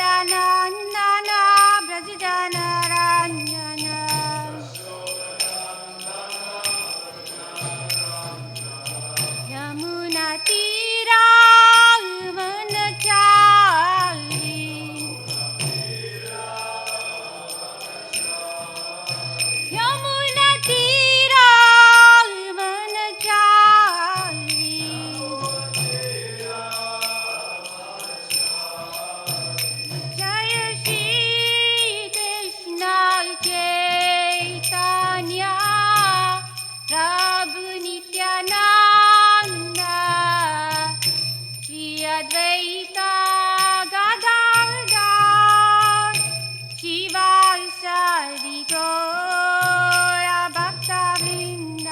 यशोदानन्दना व्रजजनरञ्जन यमुनातीरावनचारि यमुनातीरावनचारि जय श्री कृष्ण चैतन्य प्रभु नित्यानंद श्री अद्वैत गदाधर शिवासादि गौर भक्तवृंद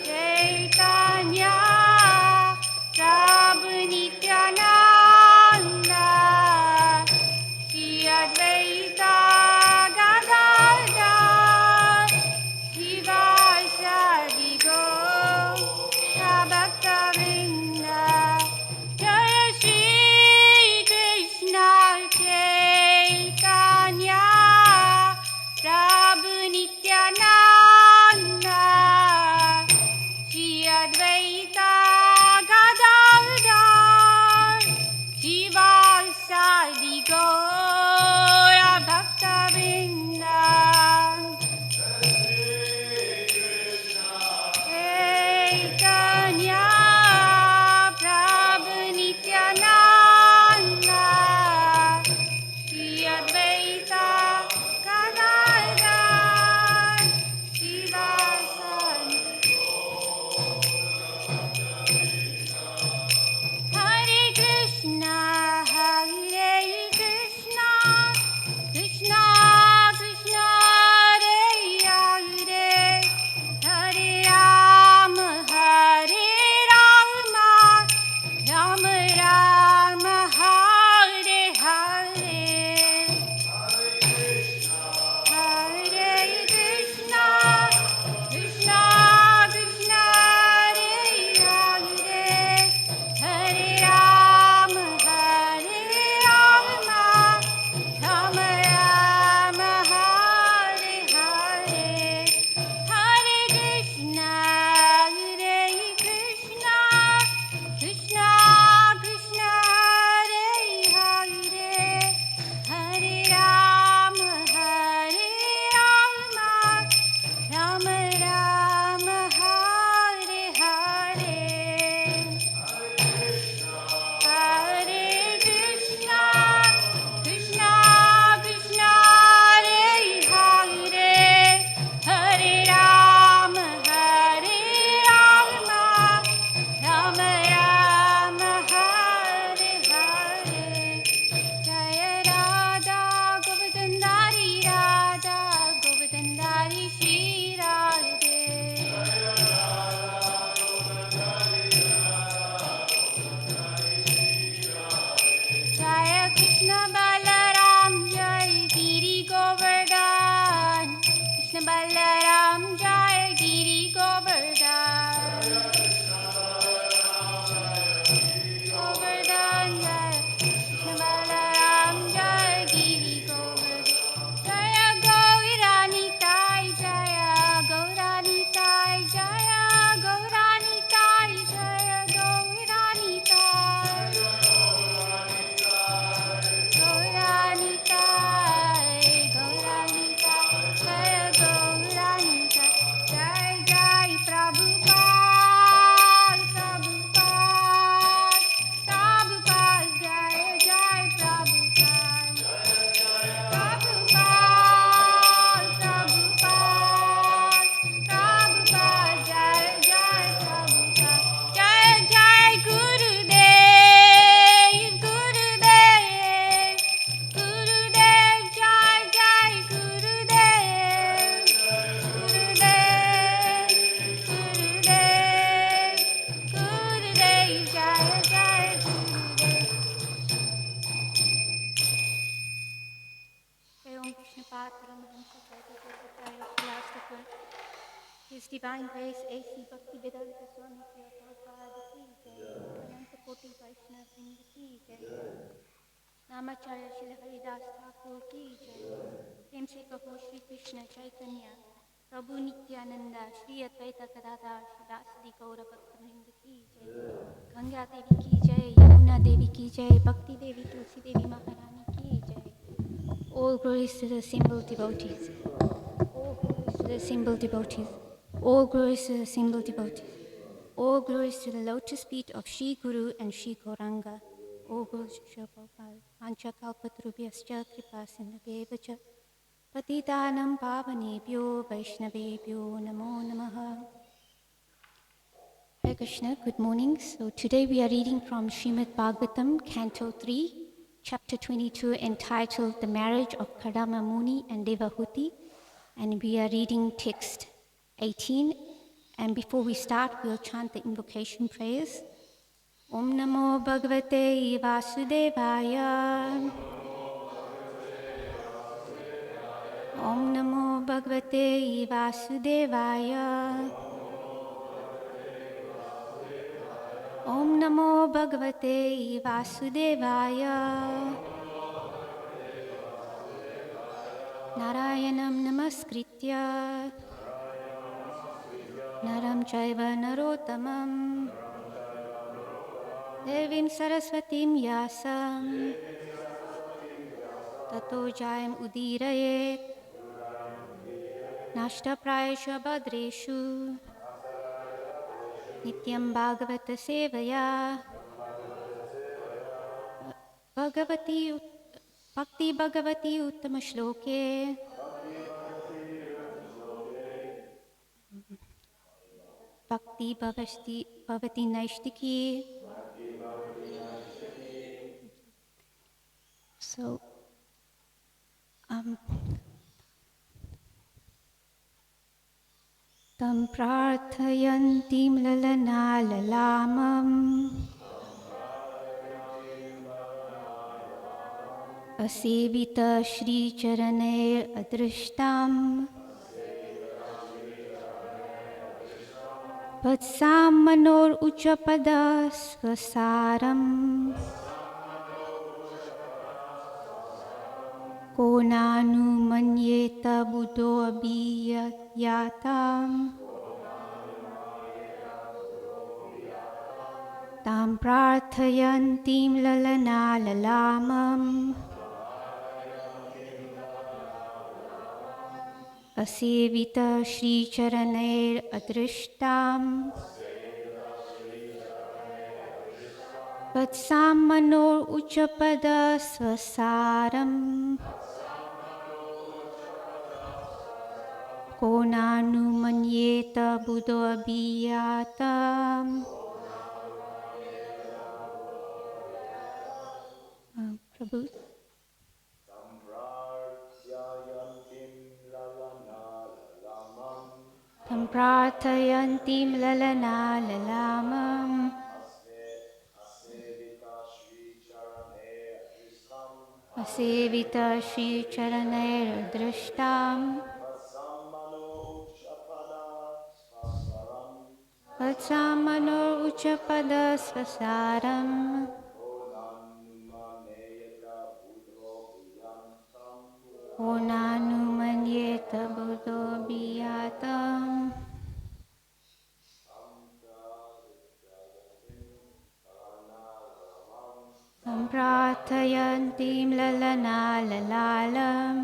चैतन्य प्रभु नित्यानंद श्री अद्वैत गदाधर शिवासादि गौर भक्तवृंद जय श्री कृष्ण चैतन्य प्रभु नित्यानंद श्री अद्वैत गदाधर शिवासादि गौर भक्तवृंद चैतन्य प्रभु नित्यानंद श्री अद्वैत गदाधर शिवासादि हरे कृष्ण कृष्ण कृष्ण हरे हरे हरे राम राम राम हरे हरे हरे कृष्ण कृष्ण कृष्ण हरे हरे हरे राम राम राम हरे हरे हरे कृष्ण कृष्ण कृष्ण कृष्ण हरे हरे हरे राम राम राम हरे हरे हरे कृष्ण कृष्ण कृष्ण हरे हरे हरे राम राम राम हरे हरे जय राधा गोविंदारी श्री राधे जय कृष्ण बलराम जय गिरि गोवर्धन कृष्ण बलराम जय गिरि गोवर्धन गोवर्धन जय कृष्ण बलराम जय गिरि गोवर्धन जय गौरानिताय जय गौरानिताय जय गौरानिताय जय गौरानिताय गौरानिताय जय गौरानिताय जय जय प्रभुपाद प्रभुपाद जय जय प्रभुपाद प्रभुपाद जय जय प्रभुपाद जय जय गुरुदेव गुरुदेव गुरुदेव जय जय गुरुदेव गुरुदेव गुरुदेव गुरुदेव जय जय गुरुदेव Om Krishna Patram His Divine Grace A.C. Bhaktivedanta Swami Prabhupada Ki Jai. कोटि वैष्णव वृंद की जय। नामाचार्य श्री हरिदास ठाकुर की जय। प्रेम से कहो श्री कृष्ण चैतन्य प्रभु नित्यानंदा श्री अद्वैत गदाधर श्रीवासदि गौर भक्त वृंद की जय। गंगा देवी की जय, यमुना देवी की जय, भक्ति देवी तुलसी देवी महारानी की जय। All glories to the symbol devotees. All glories to the symbol devotees. All glories to the symbol devotees. All glories to the lotus feet of Shri Guru and Shri Gauranga. All glories to Shri Prabhupada. Pancha kalpatarubhyascha kripa sindhubhyevacha. Patitanam pavanebhyo vaishnavebhyo namo namaha. Hare Krishna, good morning. So today we are reading from Srimad Bhagavatam, Canto 3, Chapter 22, entitled The Marriage of Kadama Muni and Devahuti. And we are reading text 18. And before we start, we'll chant the invocation prayers. Om Namo Bhagavate Vasudevaya. Om Namo Bhagavate Vasudevaya. Om Namo Bhagavate Vasudevaya. Narayanam Namaskritya Naram Chaiva Narottamam Devim Saraswatim Yasam Tato Jayam Udirayet Nashta Prayasha Badreshu Nityam Bhagavata Sevaya Bhagavati Bhakti Bhagavati Uttama Shloke Bhakti Bhavati Naishtiki. So, Tam prarthayantim lalana lalamam Asevita Shri Charane Adrishtam Vatsam Manor Uchapada Svasaram Konanu Manyeta Buddho Abhiyatam Tam prarthayantim lalana lalamam Asevita Shri Charaner Adrishtam Vatsam Manor Uchapada Svasaram Konanu Manyeta Buddho Abhiyatam. Prabhu. Tam prarthayantim lalana lalamam Asevita Shri Charaner Drishtam Vatsamano Uchapada Svasaram Onanu Manyeta Buddho Biyatam. Samprarthayantim lalana lalalam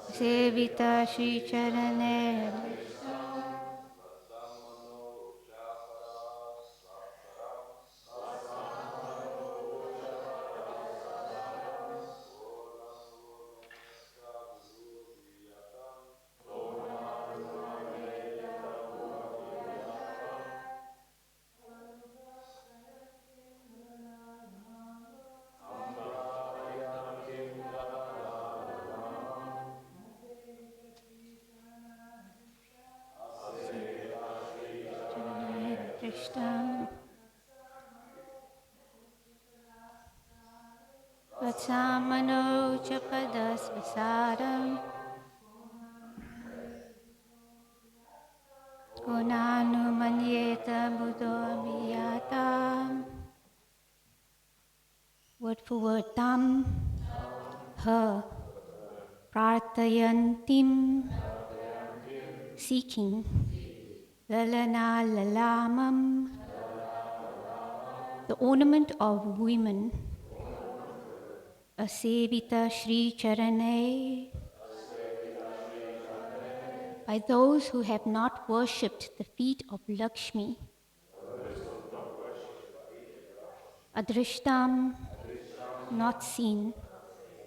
Sevita Shri Charane Drishtam Vatsamano Uchapada Svasaram Konanu The word tam, her, prarthayantim, seeking, lalana lalamam, the ornament of women, asevita Shri Charane, by those who have not worshipped the feet of Lakshmi, adrishtam, not seen,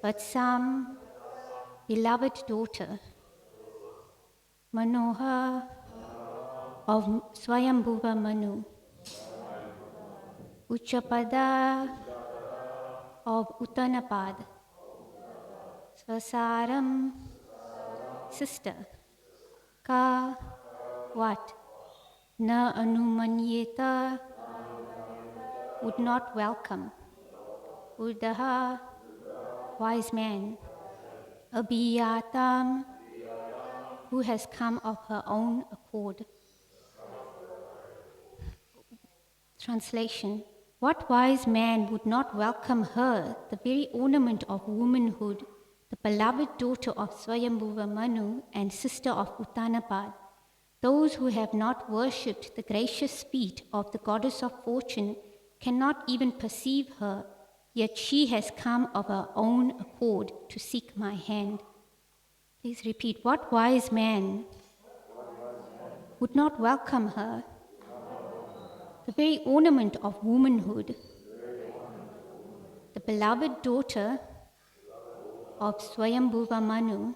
but some beloved daughter, Manoha of Swayambhuva Manu, Uchapada of Uttanapad, Svasaram, sister, Ka, what? Na Anumanyeta, would not welcome, Udaha, wise man, Abhiyatam, who has come of her own accord. Translation: what wise man would not welcome her, the very ornament of womanhood, the beloved daughter of Swayambhuva Manu and sister of Uttanapad? Those who have not worshipped the gracious feet of the goddess of fortune cannot even perceive her, yet she has come of her own accord to seek my hand. Please repeat. What wise man would not welcome her, the very ornament of womanhood, the beloved daughter of Swayambhuva Manu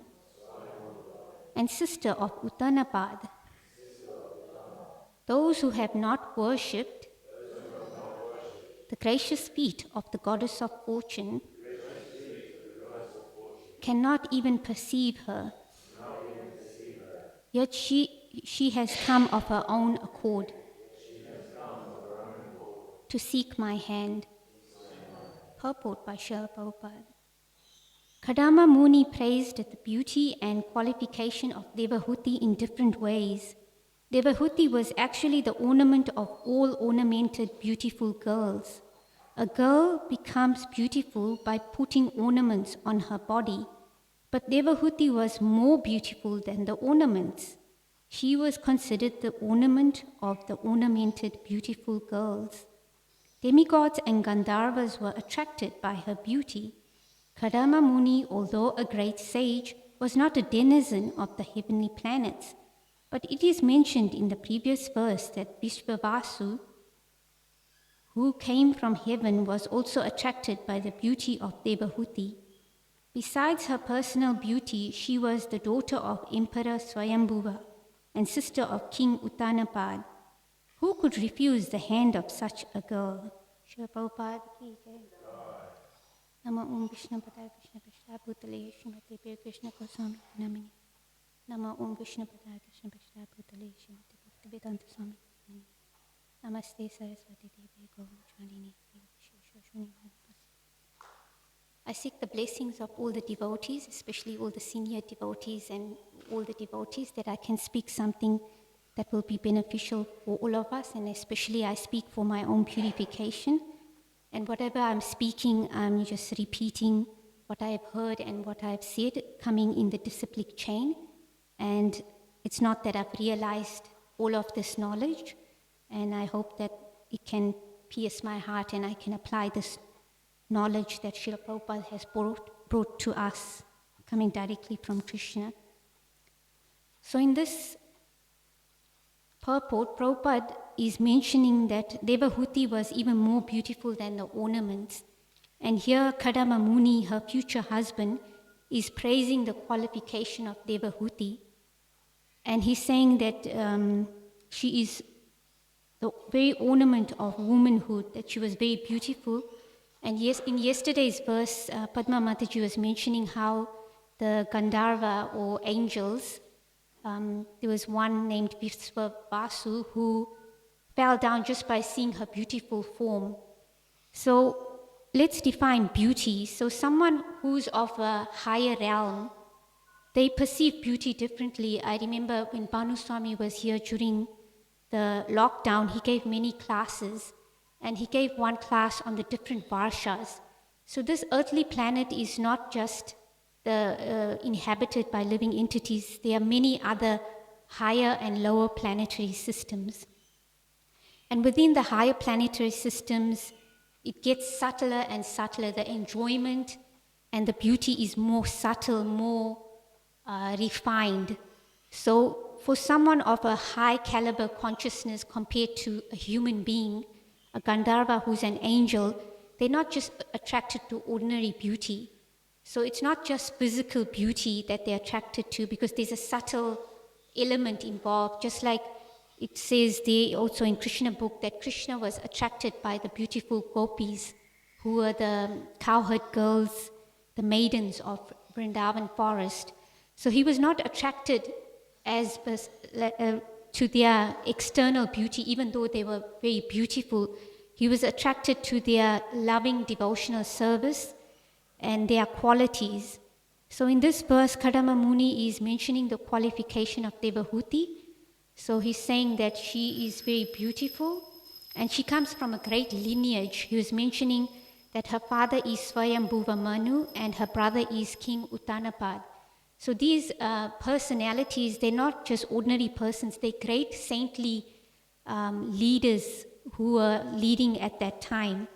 and sister of Uttanapad? Those who have not worshipped the gracious feet of the goddess of fortune cannot even perceive her, yet she has come of her own accord to seek my hand. Purport by Srila Prabhupada. Kadama Muni praised the beauty and qualification of Devahuti in different ways. Devahuti was actually the ornament of all ornamented, beautiful girls. A girl becomes beautiful by putting ornaments on her body, but Devahuti was more beautiful than the ornaments. She was considered the ornament of the ornamented, beautiful girls. Demigods and Gandharvas were attracted by her beauty. Kadama Muni, although a great sage, was not a denizen of the heavenly planets. But it is mentioned in the previous verse that Vishvavasu, who came from heaven, was also attracted by the beauty of Devahuti. Besides her personal beauty, she was the daughter of Emperor Swayambhuva and sister of King Uttanapad. Who could refuse the hand of such a girl? Srila Prabhupada ki jai. Nama Om Vishnu Padaya Krishna Prishta Bhutale Srimati Priya Krishna Goswami Namini. Nama Om Vishnu Padaya Krishna Prishta Bhutale Srimati Bhaktivedanta Swami Namini. Namaste Saraswati Devi Gaurachalini. I seek the blessings of all the devotees, especially all the senior devotees and all the devotees, that I can speak something that will be beneficial for all of us, and especially I speak for my own purification. And whatever I'm speaking, I'm just repeating what I have heard and what I've said, coming in the disciplic chain. And it's not that I've realized all of this knowledge, and I hope that it can pierce my heart and I can apply this knowledge that Srila Prabhupada has brought to us, coming directly from Krishna. So in this purport, Prabhupada is mentioning that Devahuti was even more beautiful than the ornaments. And here Kadama Muni, her future husband, is praising the qualification of Devahuti. And he's saying that she is the very ornament of womanhood, that she was very beautiful. And yes, in yesterday's verse, Padma Mataji was mentioning how the Gandharva or angels, there was one named Vishvavasu who fell down just by seeing her beautiful form. So let's define beauty. So someone who's of a higher realm, they perceive beauty differently. I remember when Bhanu Swami was here during the lockdown, he gave many classes, and he gave one class on the different varshas. So this earthly planet is not just inhabited by living entities. There are many other higher and lower planetary systems. And within the higher planetary systems, it gets subtler and subtler. The enjoyment and the beauty is more subtle, more refined. So for someone of a high caliber consciousness compared to a human being, a Gandharva who's an angel, they're not just attracted to ordinary beauty. So it's not just physical beauty that they're attracted to, because there's a subtle element involved, just like it says there also in Krishna book that Krishna was attracted by the beautiful gopis, who were the cowherd girls, the maidens of Vrindavan forest. So he was not attracted to their external beauty, even though they were very beautiful. He was attracted to their loving devotional service and their qualities. So in this verse, Kadama Muni is mentioning the qualification of Devahuti. So he's saying that she is very beautiful and she comes from a great lineage. He was mentioning that her father is Swayambhuva Manu and her brother is King Uttanapad. So these personalities, they're not just ordinary persons, they're great saintly leaders who were leading at that time.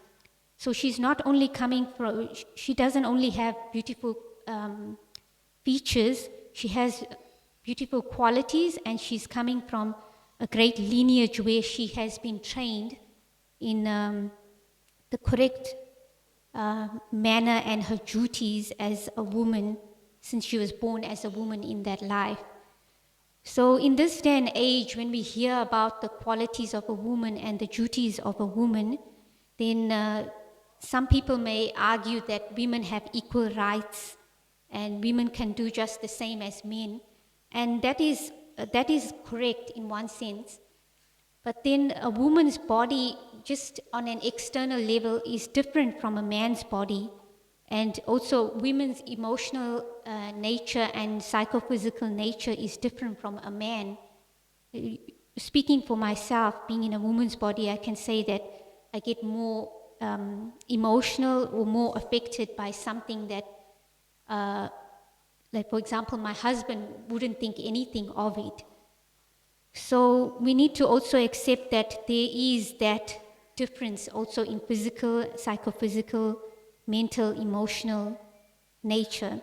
So she's not only coming from, she doesn't only have beautiful features, she has beautiful qualities, and she's coming from a great lineage where she has been trained in the correct manner and her duties as a woman, since she was born as a woman in that life. So in this day and age, when we hear about the qualities of a woman and the duties of a woman, then some people may argue that women have equal rights and women can do just the same as men. And that is correct in one sense. But then a woman's body, just on an external level, is different from a man's body. And also women's emotional nature and psychophysical nature is different from a man. Speaking for myself, being in a woman's body, I can say that I get more emotional or more affected by something that, like for example, my husband wouldn't think anything of it. So we need to also accept that there is that difference also in physical, psychophysical, mental, emotional nature.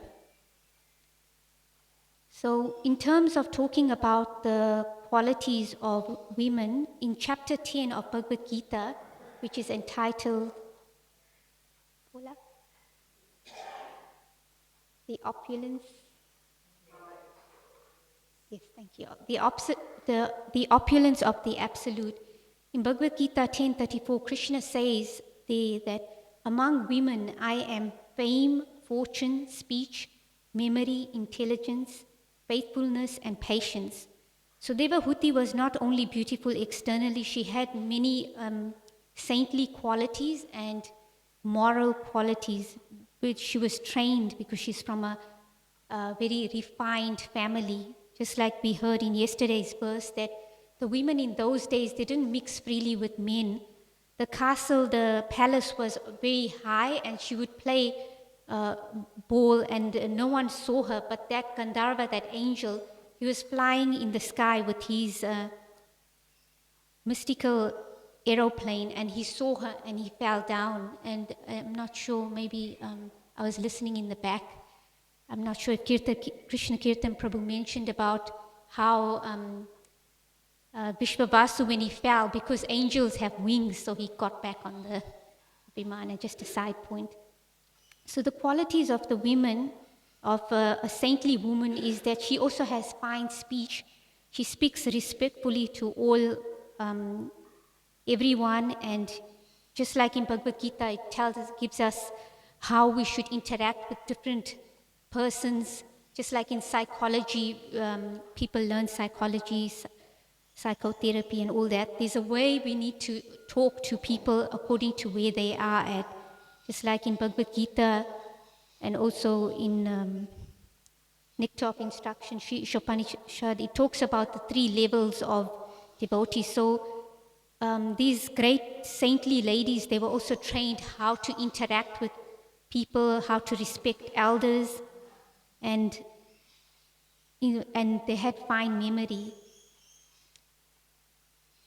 So in terms of talking about the qualities of women, in chapter 10 of Bhagavad Gita, which is entitled The Opulence. Yes, thank you. The Opulence of the Absolute. In Bhagavad Gita 10:34, Krishna says there that among women I am fame, fortune, speech, memory, intelligence, faithfulness, and patience. So Devahuti was not only beautiful externally, she had many saintly qualities and moral qualities, which she was trained because she's from a very refined family. Just like we heard in yesterday's verse that the women in those days, they didn't mix freely with men. The castle, the palace was very high and she would play ball and no one saw her, but that Gandharva, that angel, he was flying in the sky with his mystical aeroplane and he saw her and he fell down. And I'm not sure, maybe I was listening in the back. I'm not sure if Krishna Kirtan Prabhu mentioned about how Vishwavasu, when he fell, because angels have wings, so he got back on the Vimana, just a side point. So the qualities of the women, of a saintly woman, is that she also has fine speech. She speaks respectfully to all, everyone, and just like in Bhagavad Gita, it gives us how we should interact with different persons. Just like in psychology, people learn psychology, psychotherapy and all that. There's a way we need to talk to people according to where they are at. Just like in Bhagavad Gita and also in Nectar of Instruction, Sri Ishopanishad, it talks about the 3 levels of devotees. So these great saintly ladies, they were also trained how to interact with people how to respect elders, and they had fine memory.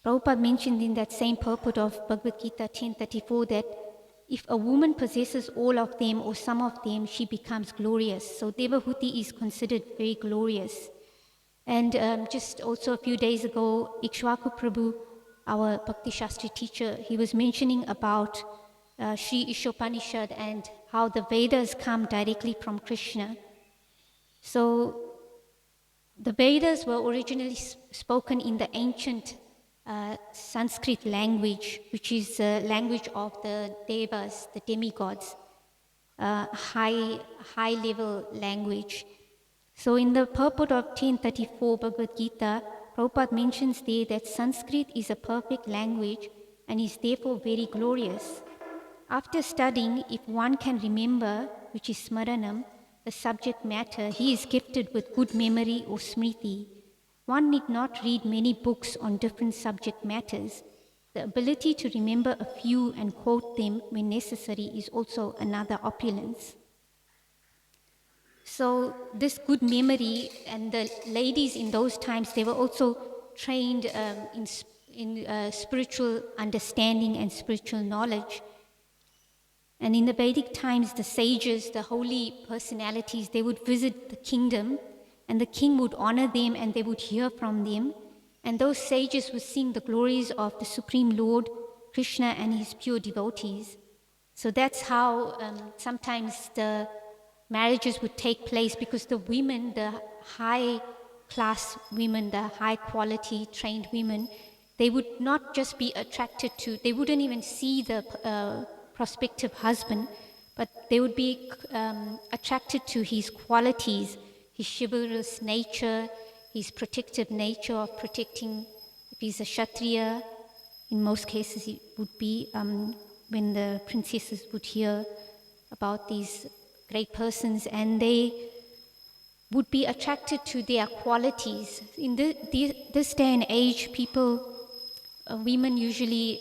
Prabhupada mentioned in that same purport of Bhagavad Gita 10:34 that if a woman possesses all of them or some of them, she becomes glorious. So Devahuti is considered very glorious. And just also a few days ago, Ikshwaku Prabhu, our Bhakti Shastri teacher, he was mentioning about Sri Ishopanishad and how the Vedas come directly from Krishna. So the Vedas were originally spoken in the ancient Sanskrit language, which is the language of the devas, the demigods, high-level language. So in the purport of 1034 Bhagavad Gita, Prabhupada mentions there that Sanskrit is a perfect language and is therefore very glorious. After studying, if one can remember, which is smaranam, the subject matter, he is gifted with good memory or smriti. One need not read many books on different subject matters. The ability to remember a few and quote them when necessary is also another opulence. So this good memory, and the ladies in those times, they were also trained in spiritual understanding and spiritual knowledge. And in the Vedic times, the sages, the holy personalities, they would visit the kingdom, and the king would honor them and they would hear from them. And those sages would sing the glories of the Supreme Lord, Krishna, and his pure devotees. So that's how sometimes the marriages would take place, because the women, the high class women, the high quality trained women, they would not just be attracted to, they wouldn't even see the prospective husband, but they would be attracted to his qualities, his chivalrous nature, his protective nature of protecting. If he's a Kshatriya, in most cases it would be when the princesses would hear about these great persons, and they would be attracted to their qualities. In this day and age, women usually,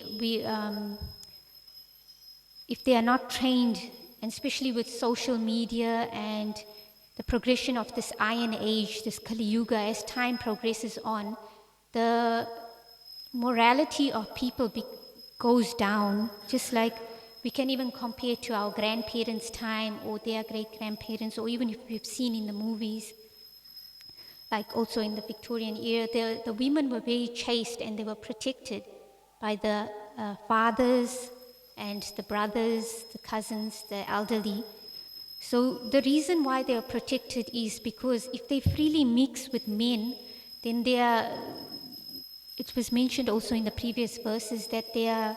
if they are not trained, and especially with social media and the progression of this iron age, this Kali Yuga, as time progresses on, the morality of people goes down, just like we can even compare to our grandparents' time or their great-grandparents, or even if we've seen in the movies, like also in the Victorian era, the women were very chaste and they were protected by the fathers and the brothers, the cousins, the elderly. So the reason why they are protected is because if they freely mix with men, then it was mentioned also in the previous verses that their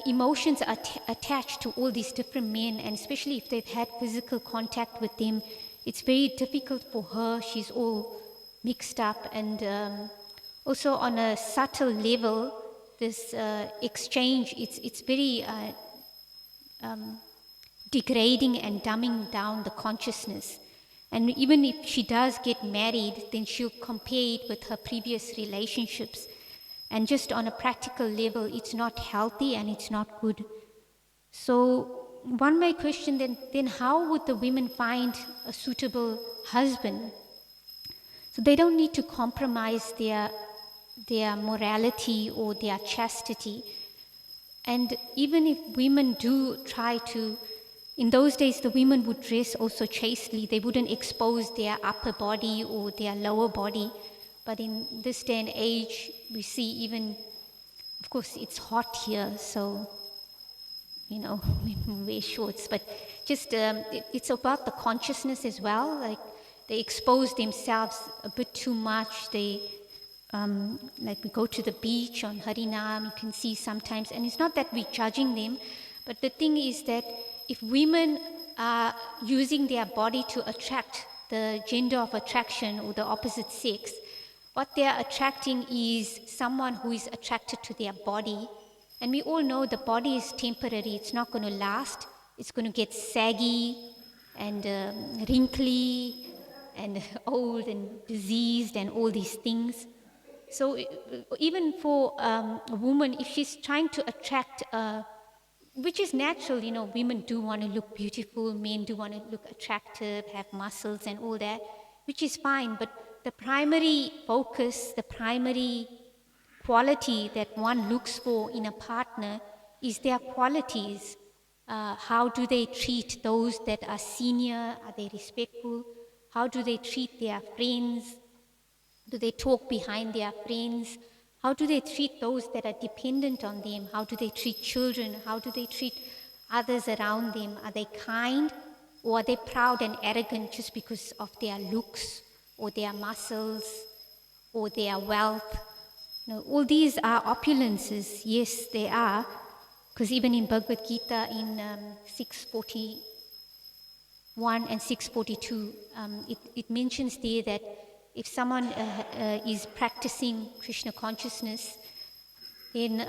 emotions are attached to all these different men, and especially if they've had physical contact with them, it's very difficult for her. She's all mixed up, and also on a subtle level, this exchange, it's very degrading and dumbing down the consciousness. And even if she does get married, then she'll compare it with her previous relationships. And just on a practical level, it's not healthy and it's not good. So one may question then how would the women find a suitable husband? So they don't need to compromise their morality or their chastity. And even if women do try to, in those days the women would dress also chastely. They wouldn't expose their upper body or their lower body. But in this day and age, we see even, of course, it's hot here, so, we wear shorts. But just, it's about the consciousness as well. Like, they expose themselves a bit too much. They, like we go to the beach on Harinam, you can see sometimes, and it's not that we're judging them, but the thing is that if women are using their body to attract the gender of attraction or the opposite sex, what they're attracting is someone who is attracted to their body. And we all know the body is temporary, it's not going to last. It's going to get saggy and wrinkly and old and diseased and all these things. So even for a woman, if she's trying to attract a which is natural, women do want to look beautiful, men do want to look attractive, have muscles and all that, which is fine. But the primary focus, the primary quality that one looks for in a partner is their qualities. How do they treat those that are senior? Are they respectful? How do they treat their friends? Do they talk behind their friends? How do they treat those that are dependent on them? How do they treat children? How do they treat others around them? Are they kind, or are they proud and arrogant just because of their looks or their muscles or their wealth? All these are opulences. Yes, they are. Because even in Bhagavad Gita in 641 and 642, it mentions there that if someone is practicing Krishna consciousness, then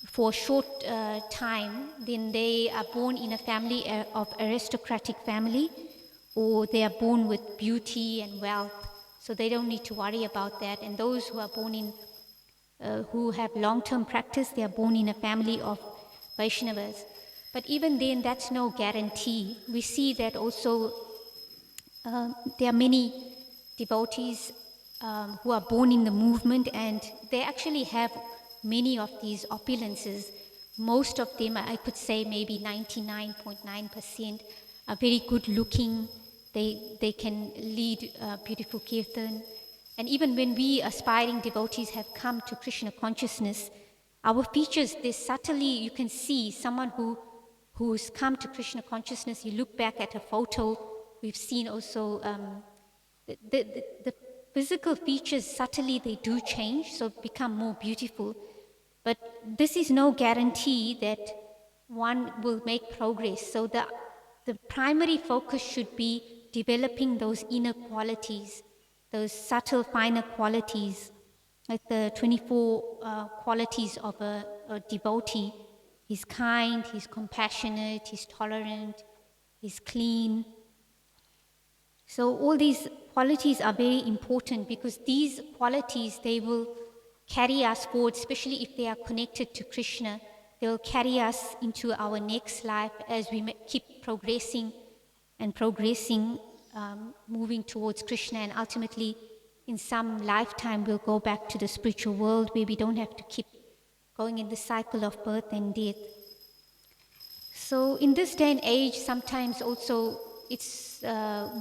for a short time, then they are born in a family of aristocratic family, or they are born with beauty and wealth, so they don't need to worry about that. And those who are born in, who have long-term practice, they are born in a family of Vaishnavas. But even then, that's no guarantee. We see that also there are many devotees who are born in the movement, and they actually have many of these opulences. Most of them, I could say maybe 99.9%, are very good looking. They can lead beautiful kirtan. And even when we aspiring devotees have come to Krishna consciousness, our features, they subtly, you can see someone who's come to Krishna consciousness. You look back at a photo, we've seen also the physical features, subtly they do change, so become more beautiful. But this is no guarantee that one will make progress. So the primary focus should be developing those inner qualities, those subtle, finer qualities, like the 24 qualities of a devotee. He's kind, he's compassionate, he's tolerant, he's clean. So all these qualities are very important, because these qualities, they will carry us forward, especially if they are connected to Krishna. They will carry us into our next life as we keep progressing and moving towards Krishna. And ultimately, in some lifetime, we'll go back to the spiritual world where we don't have to keep going in the cycle of birth and death. So in this day and age, sometimes also it's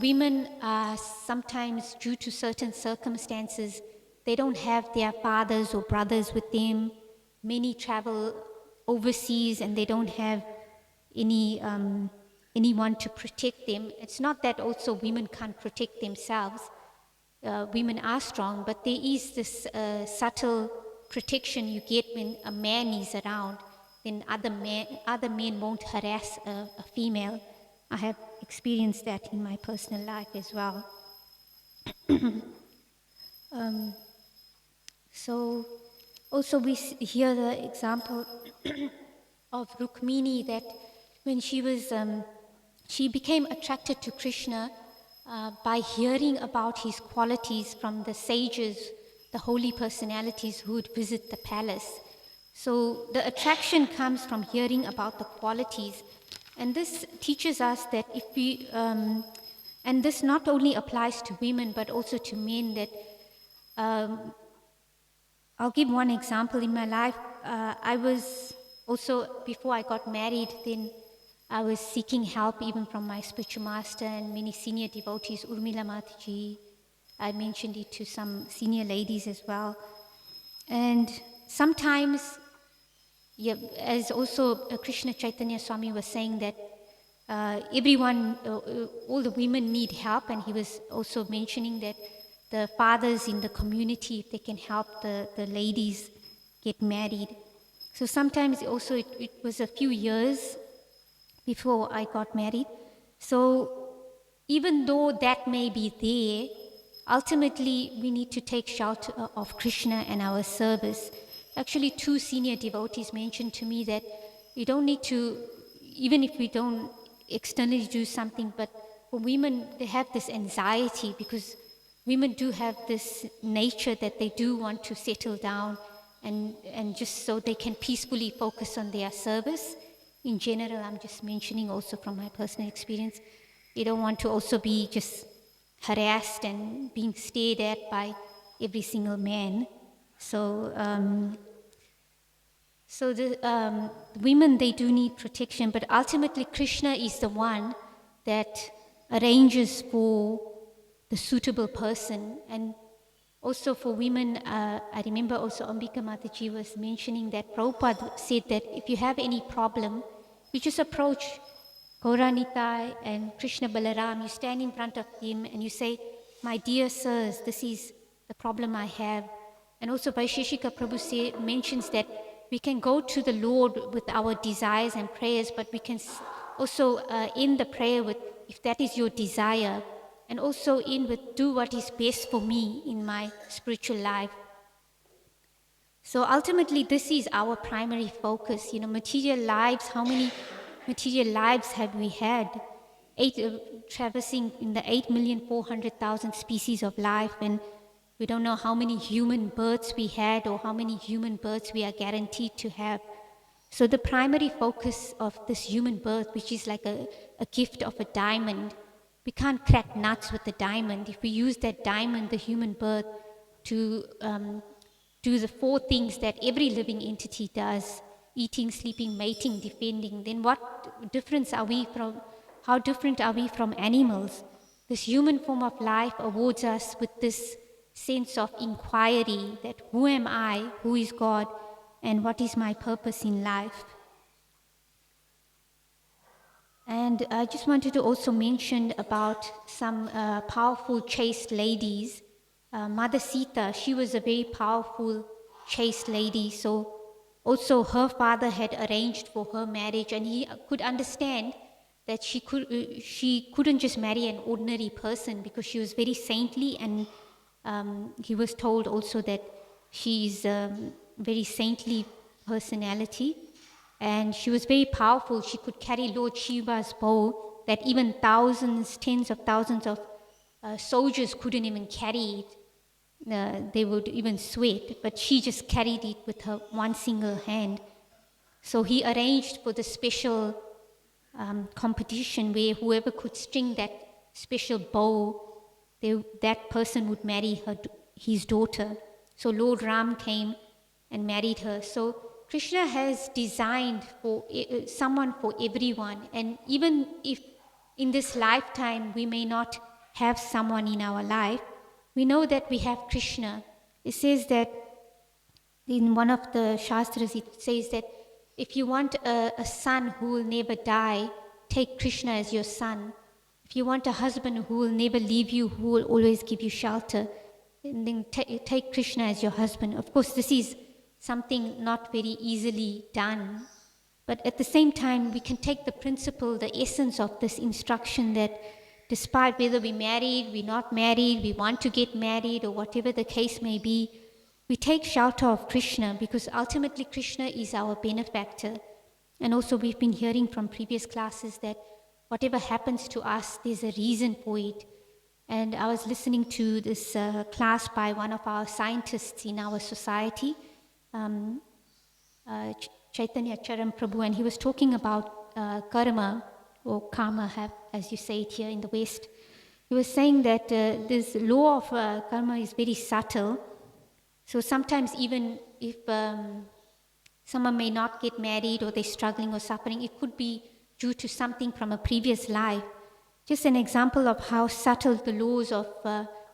women are sometimes, due to certain circumstances, they don't have their fathers or brothers with them. Many travel overseas and they don't have anyone to protect them. It's not that also women can't protect themselves. Women are strong, but there is this subtle protection you get when a man is around. Then other men won't harass a female. I have experienced that in my personal life as well. So also we hear the example of Rukmini, that when she was, she became attracted to Krishna by hearing about his qualities from the sages, the holy personalities who would visit the palace. So the attraction comes from hearing about the qualities. And this teaches us that if we, and this not only applies to women, but also to men, that I'll give one example. In my life, I was also, before I got married, then I was seeking help even from my spiritual master and many senior devotees, Urmila Mataji. I mentioned it to some senior ladies as well. And sometimes, yeah, as also Krishna Chaitanya Swami was saying, that everyone, all the women need help, and he was also mentioning that the fathers in the community, if they can help the ladies get married. So sometimes also it was a few years before I got married. So even though that may be there, ultimately we need to take shelter of Krishna and our service. Actually, 2 senior devotees mentioned to me that you don't need to, even if we don't externally do something, but for women, they have this anxiety, because women do have this nature that they do want to settle down, and just so they can peacefully focus on their service. In general, I'm just mentioning also from my personal experience. They don't want to also be just harassed and being stared at by every single man. So, the women, they do need protection, but ultimately Krishna is the one that arranges for the suitable person. And also for women, I remember also Ambika Mataji was mentioning that Prabhupada said that if you have any problem, you just approach Gauranitai and Krishna Balaram, you stand in front of them and you say, "My dear sirs, this is the problem I have." And also Vaisheshika Prabhu mentions that we can go to the Lord with our desires and prayers, but we can also end the prayer with, "If that is your desire," and also end with, "Do what is best for me in my spiritual life." So ultimately, this is our primary focus. Material lives, how many material lives have we had? Traversing in the 8,400,000 species of life, and we don't know how many human births we had or how many human births we are guaranteed to have. So the primary focus of this human birth, which is like a gift of a diamond, we can't crack nuts with the diamond. If we use that diamond, the human birth, to do the 4 things that every living entity does: eating, sleeping, mating, defending, then how different are we from animals? This human form of life awards us with this sense of inquiry that who am I, who is God, and what is my purpose in life? And I just wanted to also mention about some powerful chaste ladies. Mother Sita, she was a very powerful chaste lady. So also her father had arranged for her marriage, and he could understand that she couldn't just marry an ordinary person because she was very saintly, and he was told also that she is very saintly personality. And she was very powerful. She could carry Lord Shiva's bow that even thousands, tens of thousands of soldiers couldn't even carry it. They would even sweat, but she just carried it with her one single hand. So he arranged for the special competition where whoever could string that special bow, that person would marry his daughter. So Lord Ram came and married her. So Krishna has designed for someone for everyone. And even if in this lifetime we may not have someone in our life, we know that we have Krishna. It says that in one of the Shastras, it says that if you want a son who will never die, take Krishna as your son. If you want a husband who will never leave you, who will always give you shelter, then take Krishna as your husband. Of course, this is something not very easily done. But at the same time, we can take the principle, the essence of this instruction that despite whether we're married, we're not married, we want to get married, or whatever the case may be, we take shelter of Krishna because ultimately Krishna is our benefactor. And also we've been hearing from previous classes that whatever happens to us, there's a reason for it. And I was listening to this class by one of our scientists in our society, Chaitanya Charan Prabhu, and he was talking about karma, or karma, as you say it here in the West. He was saying that this law of karma is very subtle. So sometimes even if someone may not get married or they're struggling or suffering, it could be due to something from a previous life. Just an example of how subtle the laws of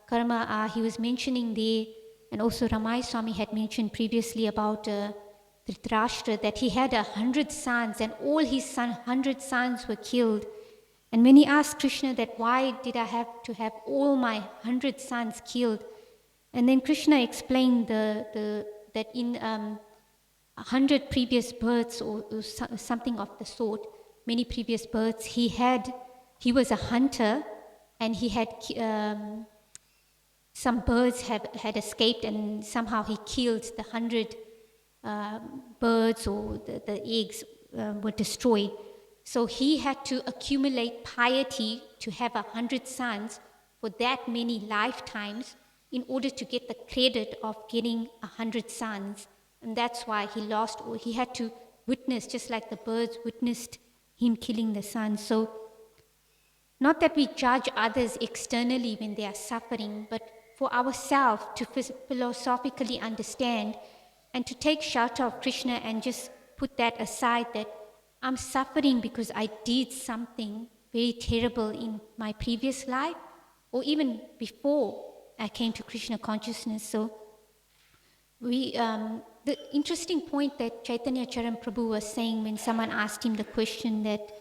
karma are, he was mentioning there, and also Ramai Swami had mentioned previously about Dhritarashtra, that he had 100 sons and all his 100 sons were killed. And when he asked Krishna that why did I have to have all my 100 sons killed? And then Krishna explained that in 100 previous births or something of the sort, many previous births, he was a hunter, and he had some birds had escaped, and somehow he killed the 100 birds, or the eggs were destroyed. So he had to accumulate piety to have 100 sons for that many lifetimes in order to get the credit of getting 100 sons. And that's why he lost, or he had to witness, just like the birds witnessed him killing the sun. So not that we judge others externally when they are suffering, but for ourselves to philosophically understand and to take shelter of Krishna and just put that aside, that I'm suffering because I did something very terrible in my previous life or even before I came to Krishna consciousness. So the interesting point that Chaitanya Charan Prabhu was saying when someone asked him the question that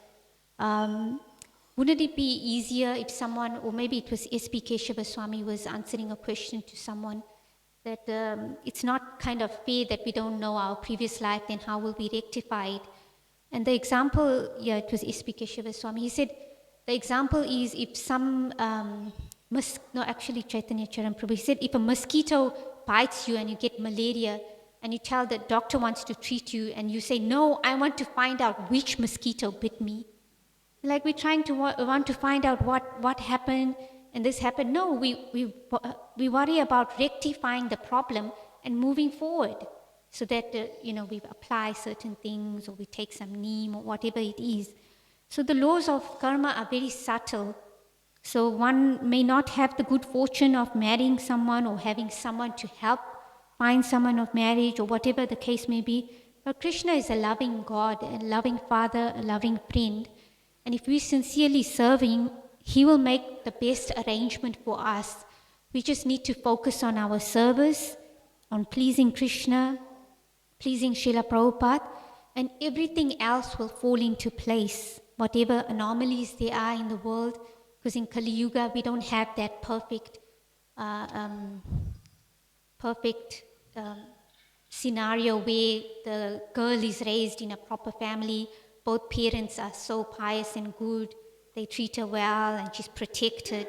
wouldn't it be easier if someone, or maybe it was S.P. Keshava Swami was answering a question to someone, that it's not kind of fair that we don't know our previous life, then how will we rectify it? And the example, it was S.P. Keshava Swami, he said, the example is if some, Chaitanya Charan Prabhu, he said, if a mosquito bites you and you get malaria, and you tell the doctor wants to treat you, and you say, no, I want to find out which mosquito bit me. Like we're trying to want to find out what happened and this happened. No, we worry about rectifying the problem and moving forward, so that we apply certain things, or we take some neem or whatever it is. So the laws of karma are very subtle. So one may not have the good fortune of marrying someone or having someone to help find someone of marriage, or whatever the case may be. But Krishna is a loving God, a loving Father, a loving friend. And if we sincerely serve Him, He will make the best arrangement for us. We just need to focus on our service, on pleasing Krishna, pleasing Srila Prabhupada, and everything else will fall into place. Whatever anomalies there are in the world, because in Kali Yuga we don't have that perfect scenario where the girl is raised in a proper family. Both parents are so pious and good. They treat her well and she's protected.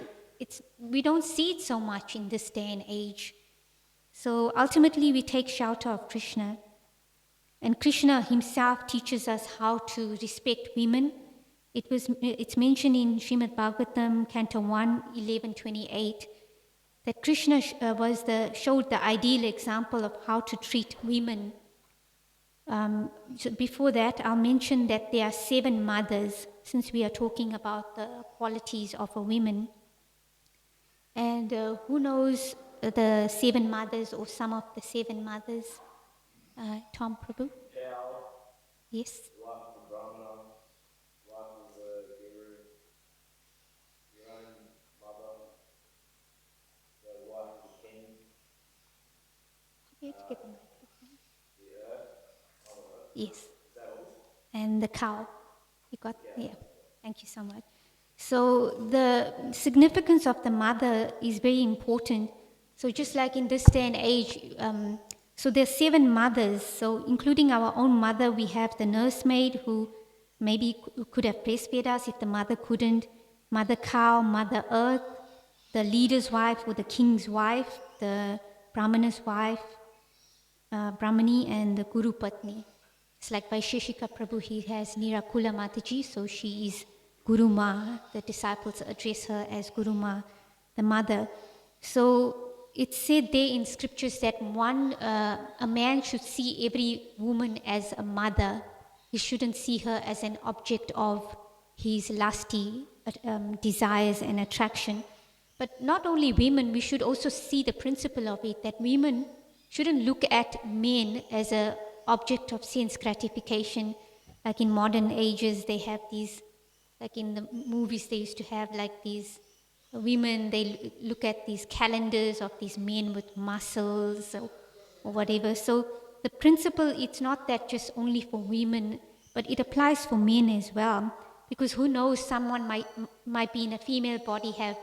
We don't see it so much in this day and age. So ultimately we take shelter of Krishna. And Krishna himself teaches us how to respect women. It's mentioned in Srimad Bhagavatam, Canto 1, 11:28, that Krishna showed the ideal example of how to treat women. So before that, I'll mention that there are 7 mothers, since we are talking about the qualities of a woman. And who knows the 7 mothers or some of the 7 mothers? Tom Prabhu? Yes. Yes. And the cow. You got, yeah. Thank you so much. So the significance of the mother is very important. So just like in this day and age, so there's 7 mothers. So including our own mother, we have the nursemaid who maybe could have breastfed us if the mother couldn't. Mother cow, Mother Earth, the leader's wife or the king's wife, the Brahmana's wife, Brahmani, and the Guru Patni. It's like Vaisheshika Prabhu, he has Nirakula Mataji, so she is Guru Ma. The disciples address her as Guru Ma, the mother. So it's said there in scriptures that a man should see every woman as a mother. He shouldn't see her as an object of his lusty desires and attraction. But not only women, we should also see the principle of it, that women shouldn't look at men as an object of sense gratification. Like in modern ages, they have these, like in the movies, they used to have like these women, they look at these calendars of these men with muscles or whatever. So the principle, it's not that just only for women, but it applies for men as well. Because who knows, someone might be in a female body, have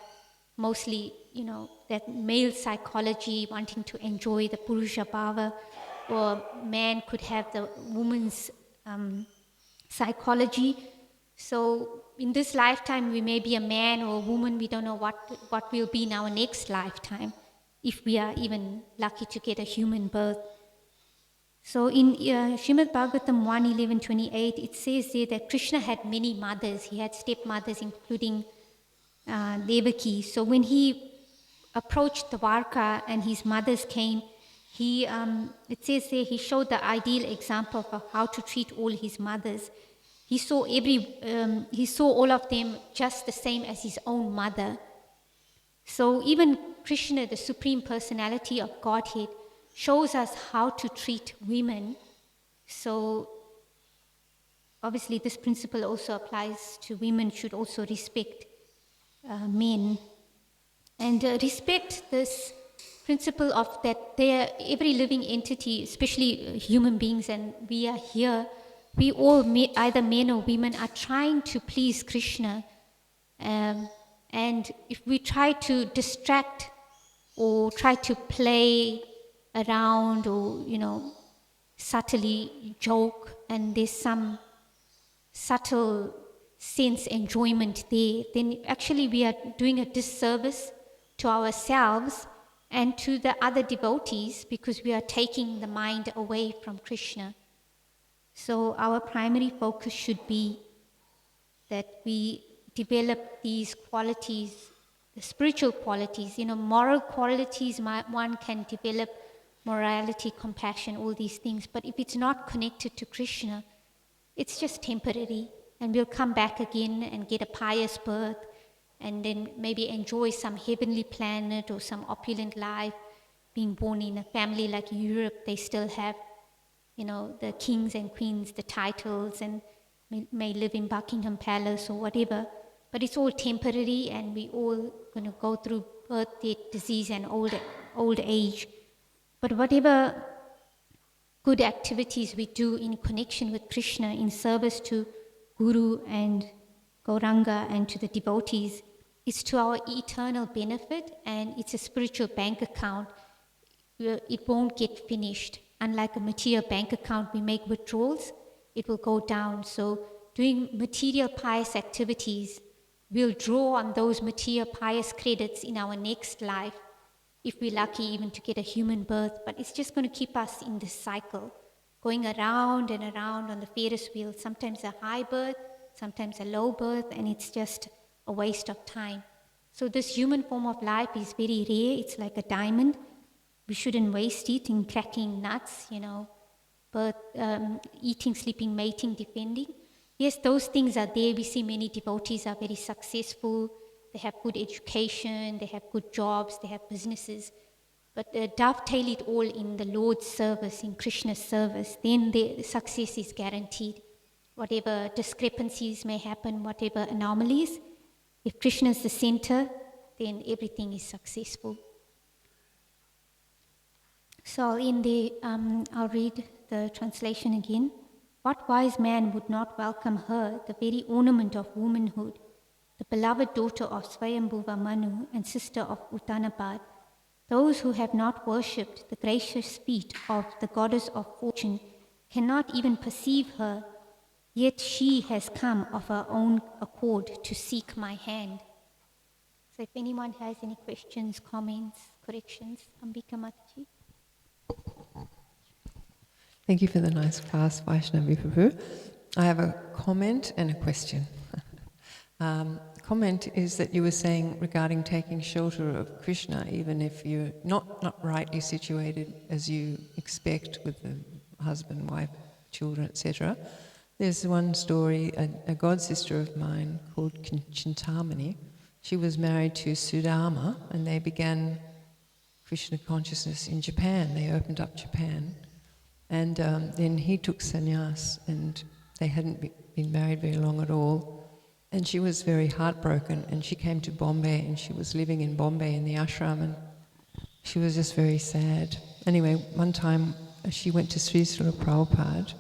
mostly, that male psychology, wanting to enjoy the Purusha Bhava, or man could have the woman's psychology. So in this lifetime, we may be a man or a woman. We don't know what will be in our next lifetime, if we are even lucky to get a human birth. So in Srimad Bhagavatam 1:11:28, it says there that Krishna had many mothers. He had stepmothers, including Devaki. So when he approached Dwarka and his mothers came, it says there, he showed the ideal example of how to treat all his mothers. He saw all of them just the same as his own mother. So even Krishna, the Supreme Personality of Godhead, shows us how to treat women. So obviously this principle also applies to women, should also respect men. And respect this principle of that every living entity, especially human beings, and we are here, we all, either men or women, are trying to please Krishna. And if we try to distract or try to play around or, subtly joke, and there's some subtle sense enjoyment there, then actually we are doing a disservice to ourselves and to the other devotees, because we are taking the mind away from Krishna. So our primary focus should be that we develop these qualities, the spiritual qualities, moral qualities. One can develop morality, compassion, all these things. But if it's not connected to Krishna, it's just temporary. And we'll come back again and get a pious birth, and then maybe enjoy some heavenly planet or some opulent life. Being born in a family like Europe, they still have, the kings and queens, the titles, and may live in Buckingham Palace or whatever. But it's all temporary, and we all going to go through birth, death, disease, and old age. But whatever good activities we do in connection with Krishna, in service to Guru and Gauranga and to the devotees, it's to our eternal benefit, and it's a spiritual bank account. It won't get finished. Unlike a material bank account, we make withdrawals, it will go down. So doing material pious activities, we'll draw on those material pious credits in our next life, if we're lucky even to get a human birth. But it's just going to keep us in this cycle, going around and around on the Ferris wheel, sometimes a high birth, sometimes a low birth, and it's just a waste of time. So this human form of life is very rare. It's like a diamond. We shouldn't waste it in cracking nuts, birth, eating, sleeping, mating, defending. Yes, those things are there. We see many devotees are very successful. They have good education, they have good jobs, they have businesses. But dovetail it all in the Lord's service, in Krishna's service, then the success is guaranteed. Whatever discrepancies may happen, whatever anomalies, if Krishna is the center, then everything is successful. So I'll read the translation again. What wise man would not welcome her, the very ornament of womanhood, the beloved daughter of Swayambhuva Manu and sister of Uttanapad? Those who have not worshipped the gracious feet of the goddess of fortune cannot even perceive her, yet she has come of her own accord to seek my hand. So if anyone has any questions, comments, corrections, Ambika Mataji. Thank you for the nice class, Vaishnavi Prabhu. I have a comment and a question. Comment is that you were saying regarding taking shelter of Krishna, even if you're not rightly situated as you expect with the husband, wife, children, etc. There's one story, a god sister of mine called Chintamani. She was married to Sudama, and they began Krishna consciousness in Japan. They opened up Japan. And then he took sannyas, and they hadn't been married very long at all. And she was very heartbroken, and she came to Bombay, and she was living in Bombay in the ashram, and she was just very sad. Anyway, one time she went to Sri Srila Prabhupada,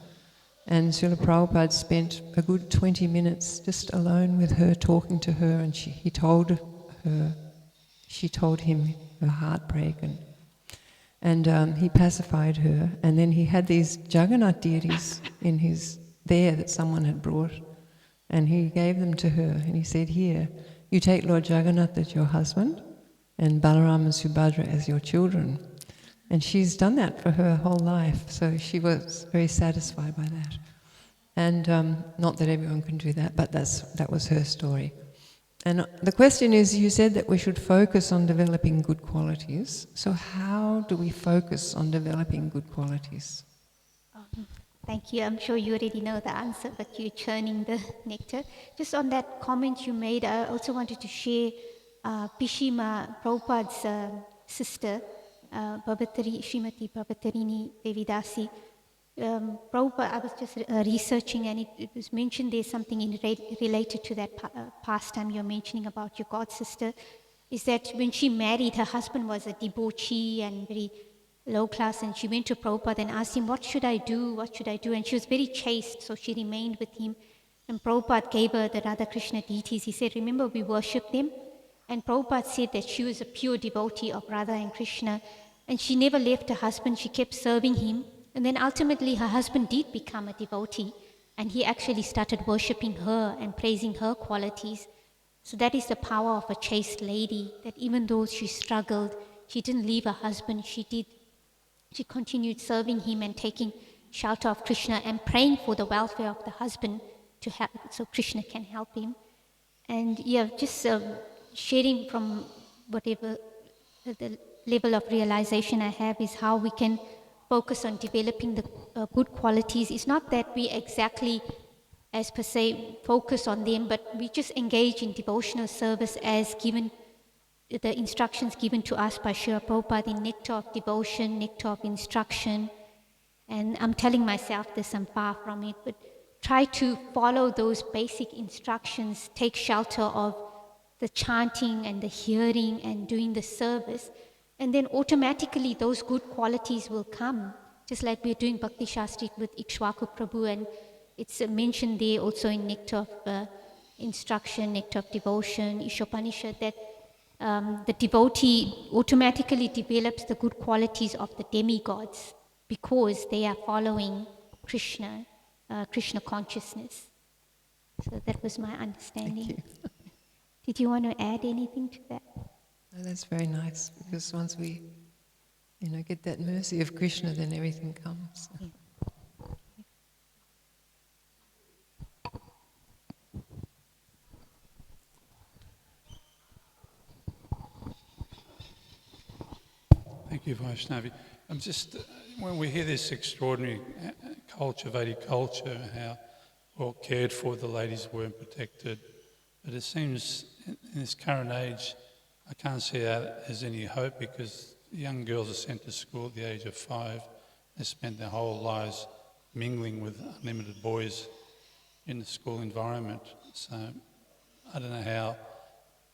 and Srila Prabhupada spent a good 20 minutes just alone with her, talking to her, and she told him her heartbreak, and he pacified her. And then he had these Jagannath deities there that someone had brought, and he gave them to her, and he said, "Here, you take Lord Jagannath as your husband and Balaram and Subhadra as your children." And she's done that for her whole life, so she was very satisfied by that. And not that everyone can do that, but that was her story. And the question is, you said that we should focus on developing good qualities. So how do we focus on developing good qualities? Thank you. I'm sure you already know the answer, but you're churning the nectar. Just on that comment you made, I also wanted to share Pishima Prabhupada's sister, Srimati Babatarini Devidasi. Prabhupada, I was just researching, and it was mentioned there's something related to that pastime you're mentioning about your god sister, is that when she married, her husband was a debauchee and very low class, and she went to Prabhupada and asked him, what should I do? What should I do? And she was very chaste, so she remained with him. And Prabhupada gave her the Radha Krishna deities. He said, remember, we worship them. And Prabhupada said that she was a pure devotee of Radha and Krishna, and she never left her husband. She kept serving him. And then ultimately her husband did become a devotee, and he actually started worshipping her and praising her qualities. So that is the power of a chaste lady, that even though she struggled, she didn't leave her husband. She continued serving him and taking shelter of Krishna and praying for the welfare of the husband to help, so Krishna can help him. And yeah, just sharing from whatever the level of realization I have is how we can focus on developing the good qualities. It's not that we exactly, as per se, focus on them, but we just engage in devotional service as given, the instructions given to us by Srila Prabhupada in Nectar of Devotion, Nectar of Instruction. And I'm telling myself this, I'm far from it, but try to follow those basic instructions, take shelter of the chanting and the hearing and doing the service, and then automatically those good qualities will come. Just like we're doing Bhakti Shastri with Ikshwaku Prabhu, and it's mentioned there also in Nectar of Instruction, Nectar of Devotion, Ishopanishad, that the devotee automatically develops the good qualities of the demigods because they are following Krishna, Krishna consciousness. So that was my understanding. Thank you. Did you want to add anything to that? No, that's very nice, because once we, get that mercy of Krishna, then everything comes. Yeah. Thank you, Vaishnavi. I'm just, when we hear this extraordinary culture, Vedic culture, how well cared for the ladies were and protected, but it seems in this current age, I can't see that as any hope, because young girls are sent to school at the age of 5. They spend their whole lives mingling with unlimited boys in the school environment. So I don't know how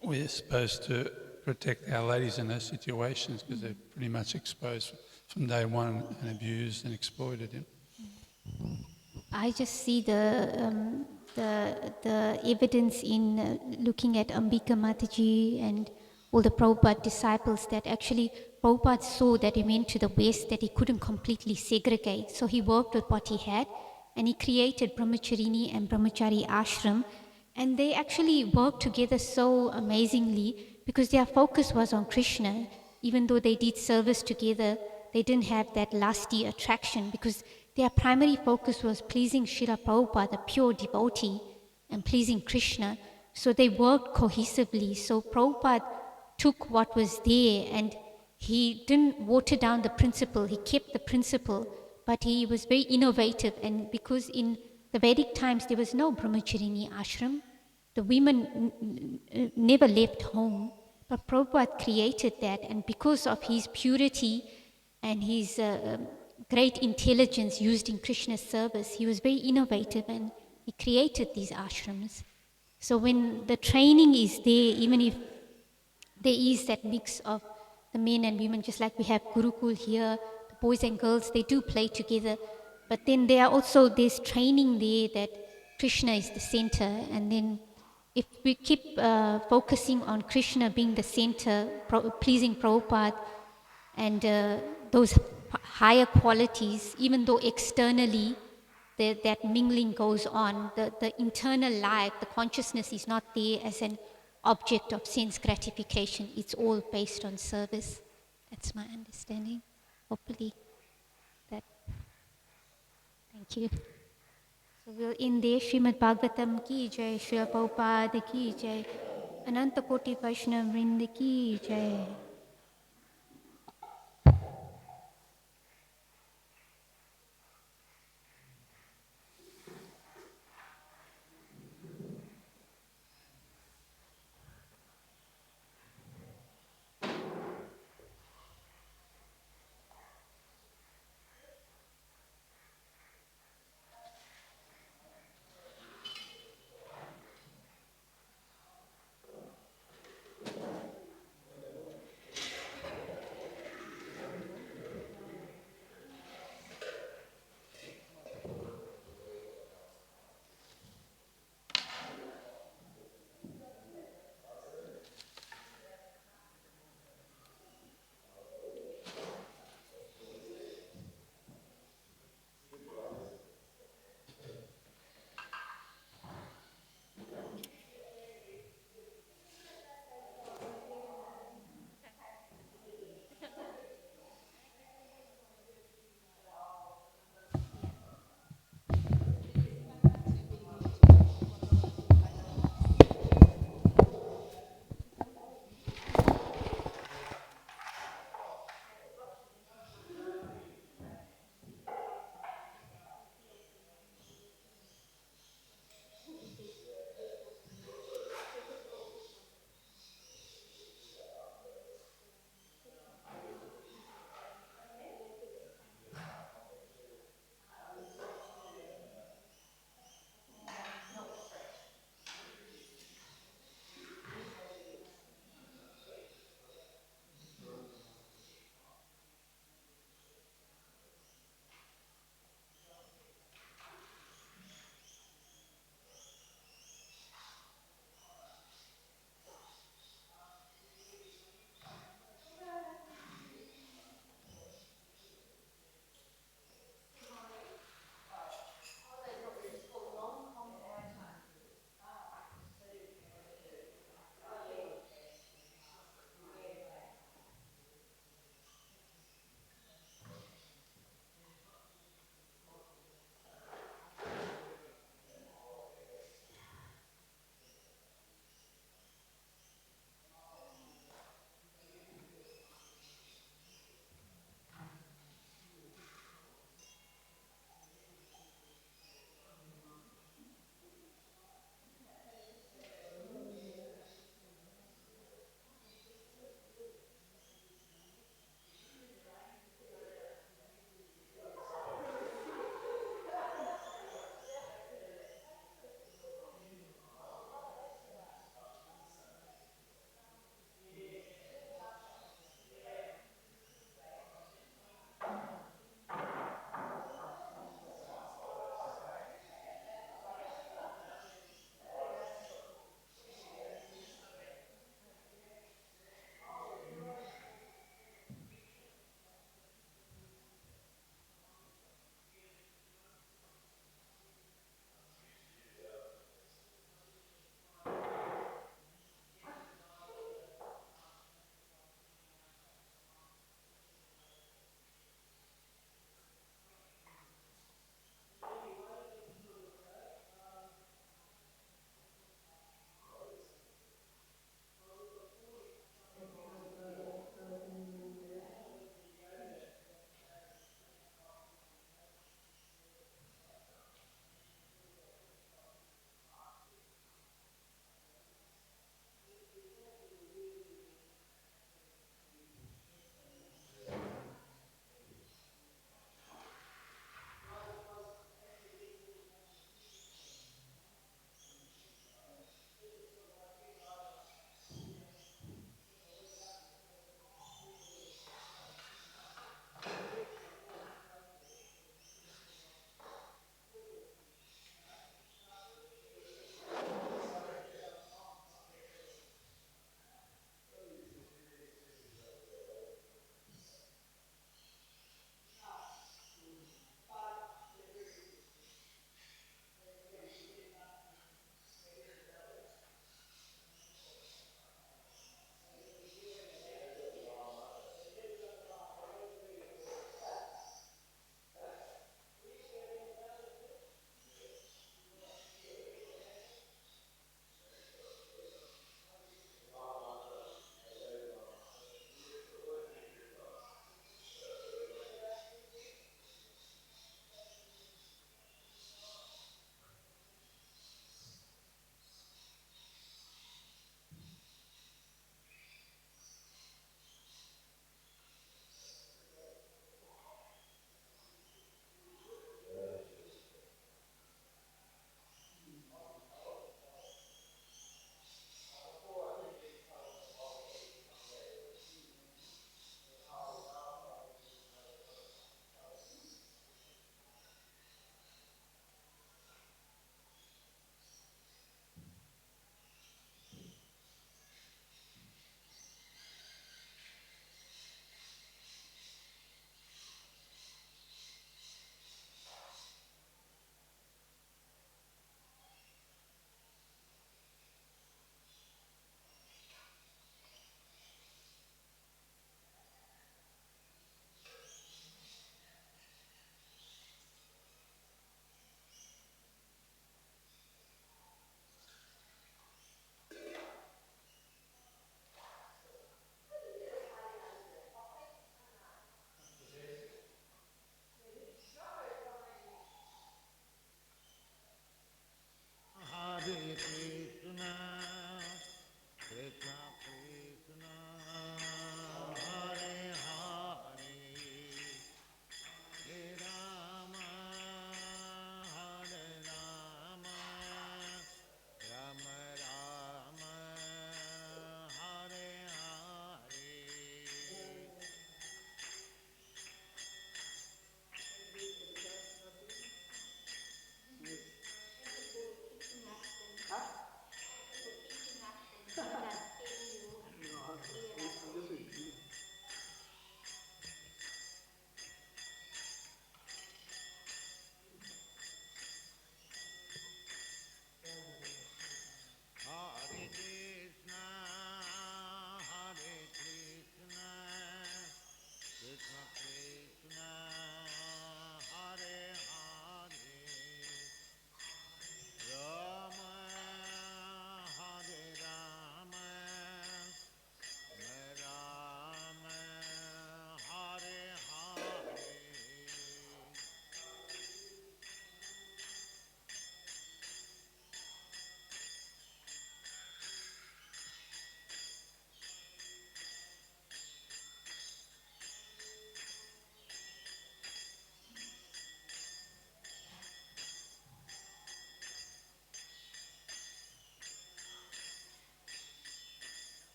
we're supposed to protect our ladies in those situations, because they're pretty much exposed from day one and abused and exploited. I just see the evidence in looking at Ambika Mataji and all the Prabhupada disciples, that actually Prabhupada saw that he went to the West, that he couldn't completely segregate. So he worked with what he had, and he created Brahmacharini and Brahmachari Ashram. And they actually worked together so amazingly because their focus was on Krishna. Even though they did service together, they didn't have that lusty attraction, because their primary focus was pleasing Srila Prabhupada, the pure devotee, and pleasing Krishna. So they worked cohesively. So Prabhupada took what was there, and he didn't water down the principle. He kept the principle, but he was very innovative. And because in the Vedic times there was no Brahmacharini ashram, the women never left home. But Prabhupada created that, and because of his purity and his great intelligence used in Krishna's service, he was very innovative, and he created these ashrams. So when the training is there, even if there is that mix of the men and women, just like we have Gurukul here, the boys and girls, they do play together. But then there's training there that Krishna is the center. And then if we keep focusing on Krishna being the center, pleasing Prabhupada, and those higher qualities, even though externally that mingling goes on, the internal life, the consciousness is not there as an object of sense gratification. It's all based on service. That's my understanding. Hopefully that. Thank you. So we'll end there. Srimad Bhagavatam ki jai, Srila Prabhupada ki jai. अनंत कोटि वैष्णव वृंद की जय।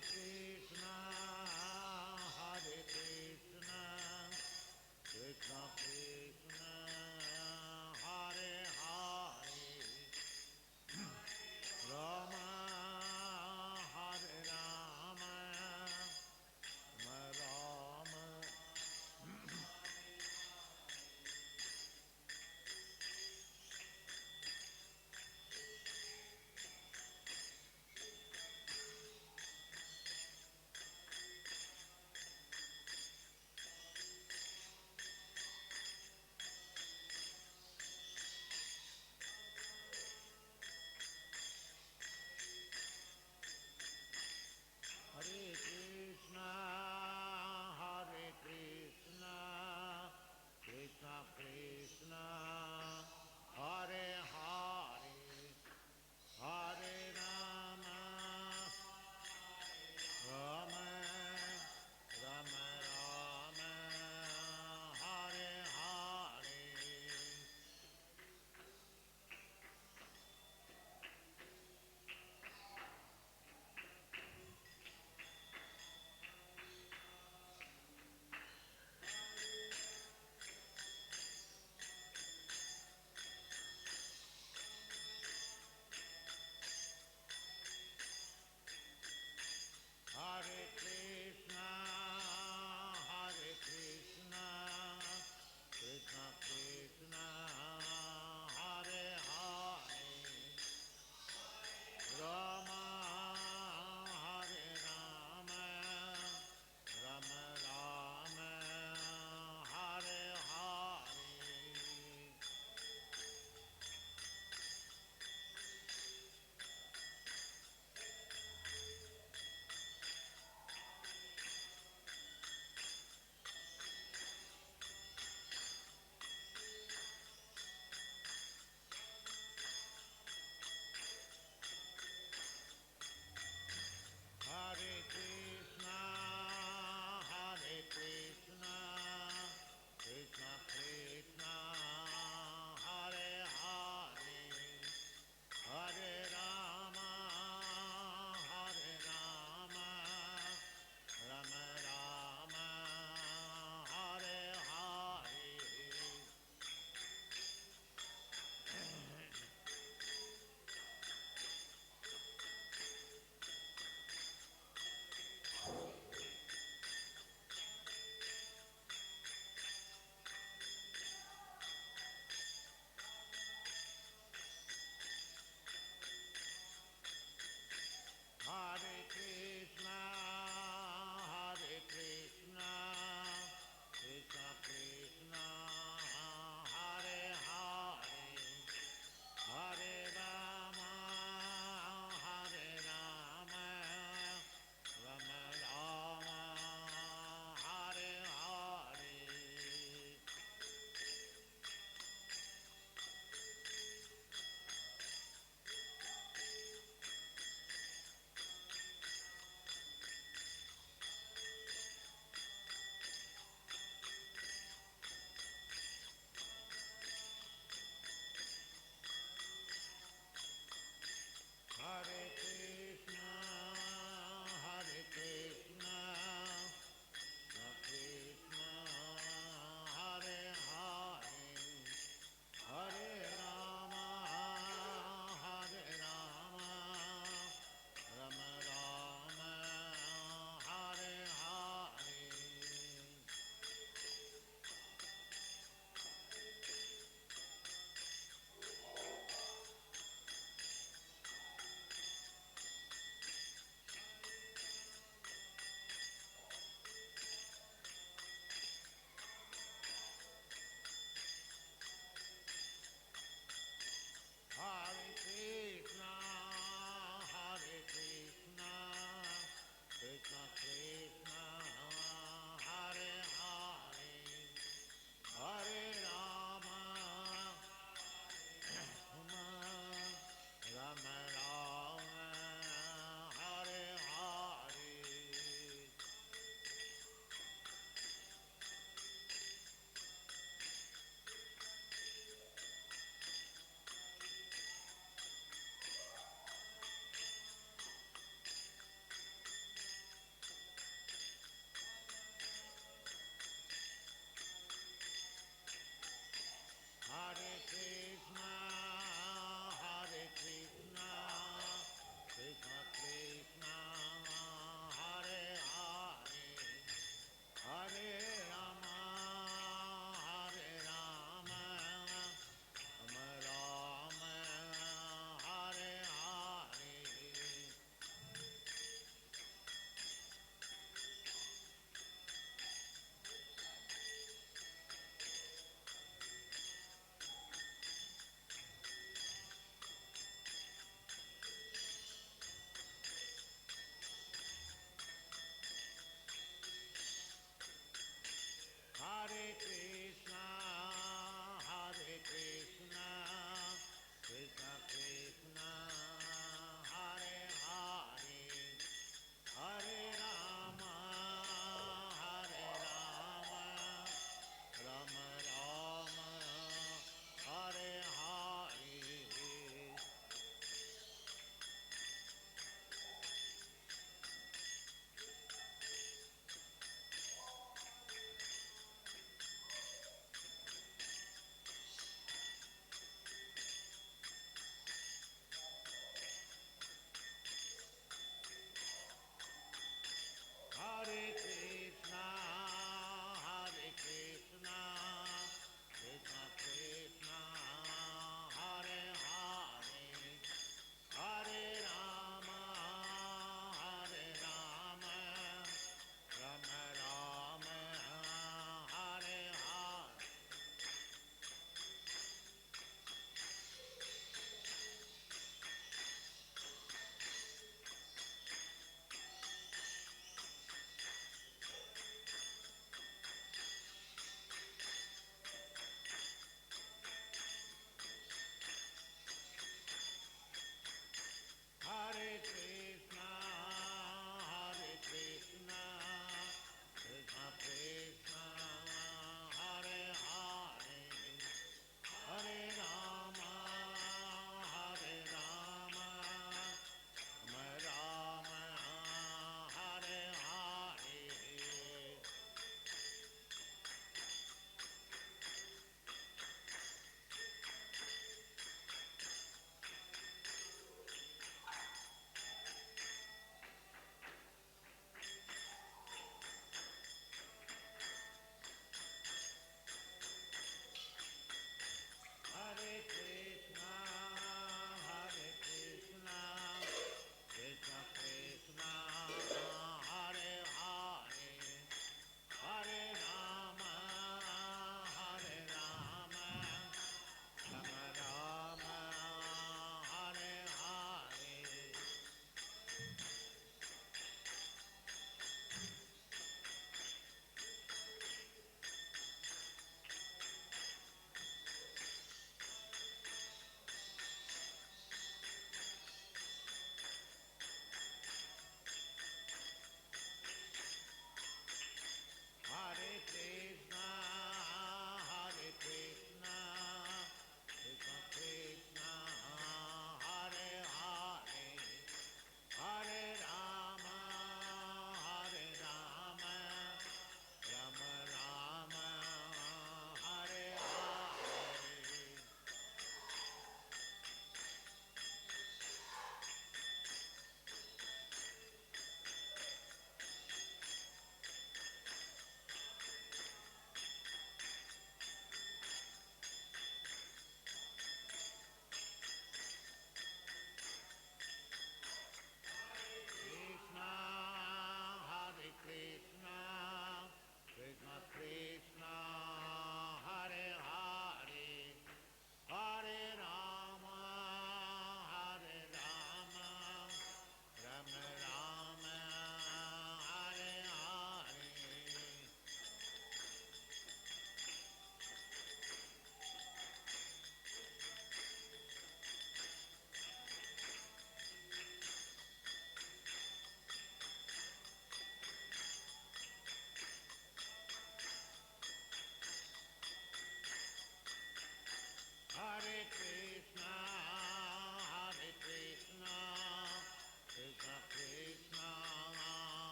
Krishna, Krishna